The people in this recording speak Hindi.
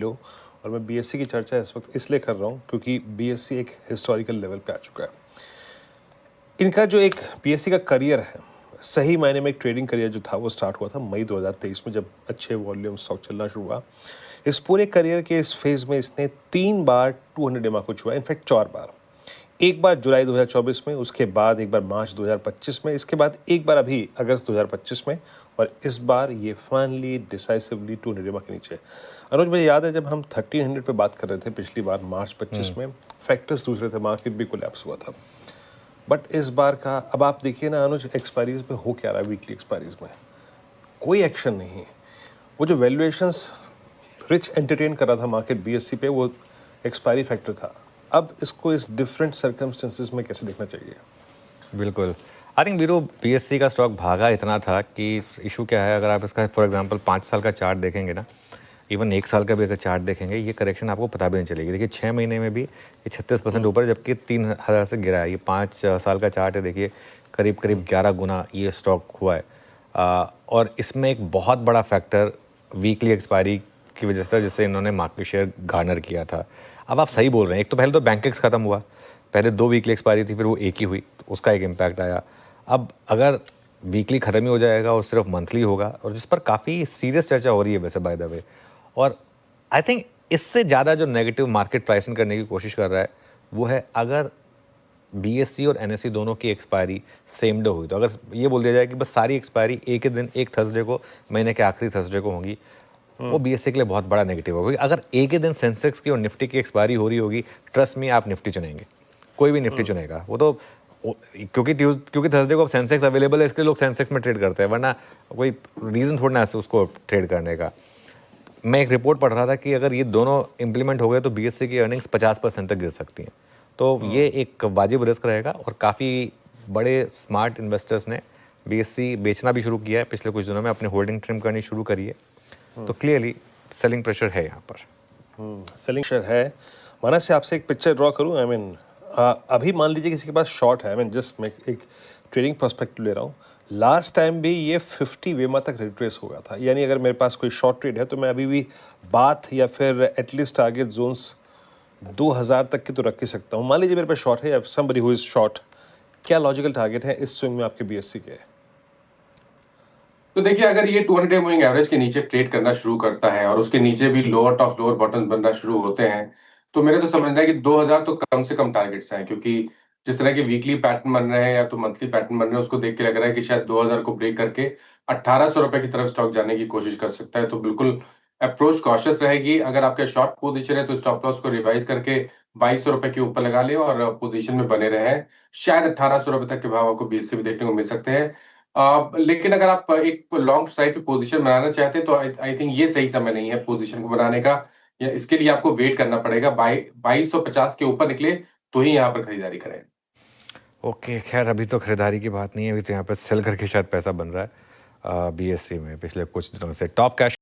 लो। और मैं बीएससी की चर्चा इस वक्त इसलिए कर रहा हूँ क्योंकि बीएससी एक हिस्टोरिकल लेवल पे आ चुका है। इनका जो एक बीएससी का करियर है, सही मायने में एक ट्रेडिंग करियर जो था वो स्टार्ट हुआ था मई 2023 में, जब अच्छे वॉल्यूम स्टॉक चलना शुरू हुआ। इस पूरे करियर के इस फेज़ में इसने 3 बार 200 DMA को छुआ, इनफैक्ट 4 बार। एक बार जुलाई 2024 में, उसके बाद एक बार मार्च 2025 में, इसके बाद एक बार अभी अगस्त 2025 में, और इस बार ये फाइनली डिसाइसिवली 200 DMA के नीचे। अनुज, मुझे याद है जब हम 1300 पे बात कर रहे थे पिछली बार मार्च 25 में, फैक्टर्स दूसरे थे, मार्केट भी कोलैप्स हुआ था। बट इस बार का अब आप देखिए ना अनुज, एक्सपायरीज में हो क्या रहा है। वीकली एक्सपायरीज में कोई एक्शन नहीं है। वो जो वैल्यूएशंस रिच एंटरटेन कर रहा था मार्केट बीएससी पे, वो एक्सपायरी फैक्टर था। अब इसको इस डिफरेंट सर्कमस्टेंसेस में कैसे देखना चाहिए? बिल्कुल। आई थिंक वीरो, पीएससी का स्टॉक भागा इतना था कि इशू क्या है, अगर आप इसका फॉर एग्जांपल 5 साल का चार्ट देखेंगे ना, इवन 1 साल का भी अगर चार्ट देखेंगे, ये करेक्शन आपको पता भी नहीं चलेगी। देखिए 6 महीने में भी ये 36% ऊपर, जबकि 3000 से गिरा है। ये 5 साल का चार्ट है, देखिए करीब करीब 11 गुना ये स्टॉक हुआ है। और इसमें एक बहुत बड़ा फैक्टर वीकली एक्सपायरी की वजह से, जिससे इन्होंने मार्केट शेयर गार्नर किया था। अब आप सही बोल रहे हैं, एक तो पहले तो बैंकेक्स खत्म हुआ, पहले 2 वीकली एक्सपायरी थी, फिर वो एक ही हुई, तो उसका एक इम्पैक्ट आया। अब अगर वीकली ख़त्म ही हो जाएगा और सिर्फ मंथली होगा, और जिस पर काफ़ी सीरियस चर्चा हो रही है वैसे बाय द वे, और आई थिंक इससे ज़्यादा जो नेगेटिव मार्केट प्राइसिंग करने की कोशिश कर रहा है वो है, अगर बीएससी और एनएससी दोनों की एक्सपायरी सेम डे हुई, तो अगर ये बोल दिया जाए कि बस सारी एक्सपायरी एक ही दिन, एक थर्सडे को, महीने के आखिरी थर्सडे को होंगी, वो बीएससी के लिए बहुत बड़ा नेगेटिव होगा। अगर एक ही दिन सेंसेक्स की और निफ्टी की एक्सपायरी हो रही होगी, ट्रस्ट में आप निफ्टी चुनेंगे, कोई भी निफ्टी चुनेगा। वो तो क्योंकि थर्सडे को अब सेंसेक्स अवेलेबल है, इसलिए लोग सेंसेक्स में ट्रेड करते हैं, वरना कोई रीज़न थोड़ा ना है उसको ट्रेड करने का। मैं एक रिपोर्ट पढ़ रहा था कि अगर ये दोनों इंप्लीमेंट हो गए तो बीएससी की अर्निंग्स 50% तक गिर सकती हैं। तो ये एक वाजिब रिस्क रहेगा, और काफ़ी बड़े स्मार्ट इन्वेस्टर्स ने बीएससी बेचना भी शुरू किया है पिछले कुछ दिनों में, अपनी होल्डिंग ट्रिम करनी शुरू करी है। तो क्लियरली सेलिंग प्रेशर है यहाँ पर। सेलिंग प्रेशर है। मानस से आपसे एक पिक्चर ड्रॉ करूँ, आई मीन अभी मान लीजिए किसी के पास शॉर्ट है, आई मीन जस्ट मैं एक ट्रेडिंग पर्सपेक्टिव ले रहा हूँ। लास्ट टाइम भी ये 50 वेमा तक रिट्रेस हो गया था, यानी अगर मेरे पास कोई शॉर्ट ट्रेड है तो मैं अभी भी बात या फिर एटलीस्ट टारगेट जोन्स 2000 तक की तो रख ही सकता हूँ। मान लीजिए मेरे पास शॉर्ट है, समबडी हु इज शॉर्ट, क्या लॉजिकल टारगेट है इस स्विंग में आपके बीएससी के? तो देखिए, अगर ये 200 डे मूविंग एवरेज के नीचे ट्रेड करना शुरू करता है और उसके नीचे भी लोअर टॉप लोअर बॉटम बनना शुरू होते हैं, तो मेरे तो समझना है कि 2000 तो कम से कम टारगेट्स हैं, क्योंकि जिस तरह के वीकली पैटर्न बन रहे हैं या तो मंथली पैटर्न बन रहे हैं, उसको देख के लग रहा है कि शायद 2000 को ब्रेक करके 1800 रुपए की तरफ स्टॉक जाने की कोशिश कर सकता है। तो बिल्कुल अप्रोच कॉशियस रहेगी। अगर आपके शॉर्ट पोजीशन है तो स्टॉप लॉस को रिवाइज करके 2200 रुपए के ऊपर लगा ले और पोजीशन में बने रहें। शायद 1800 रुपए तक के भाव आपको बीच से भी देखने को मिल सकते हैं। लेकिन अगर आप एक लॉन्ग साइड पे पोजीशन बनाना चाहते हैं तो आई थिंक ये सही समय नहीं है पोजीशन को बनाने का। या इसके लिए आपको वेट करना पड़ेगा, 2250 के ऊपर निकले तो ही यहाँ पर खरीदारी करें। ओके, खैर अभी तो खरीदारी की बात नहीं है, अभी तो यहाँ पर सेल करके शायद पैसा बन रहा है बीएससी में पिछले कुछ दिनों से। Top cash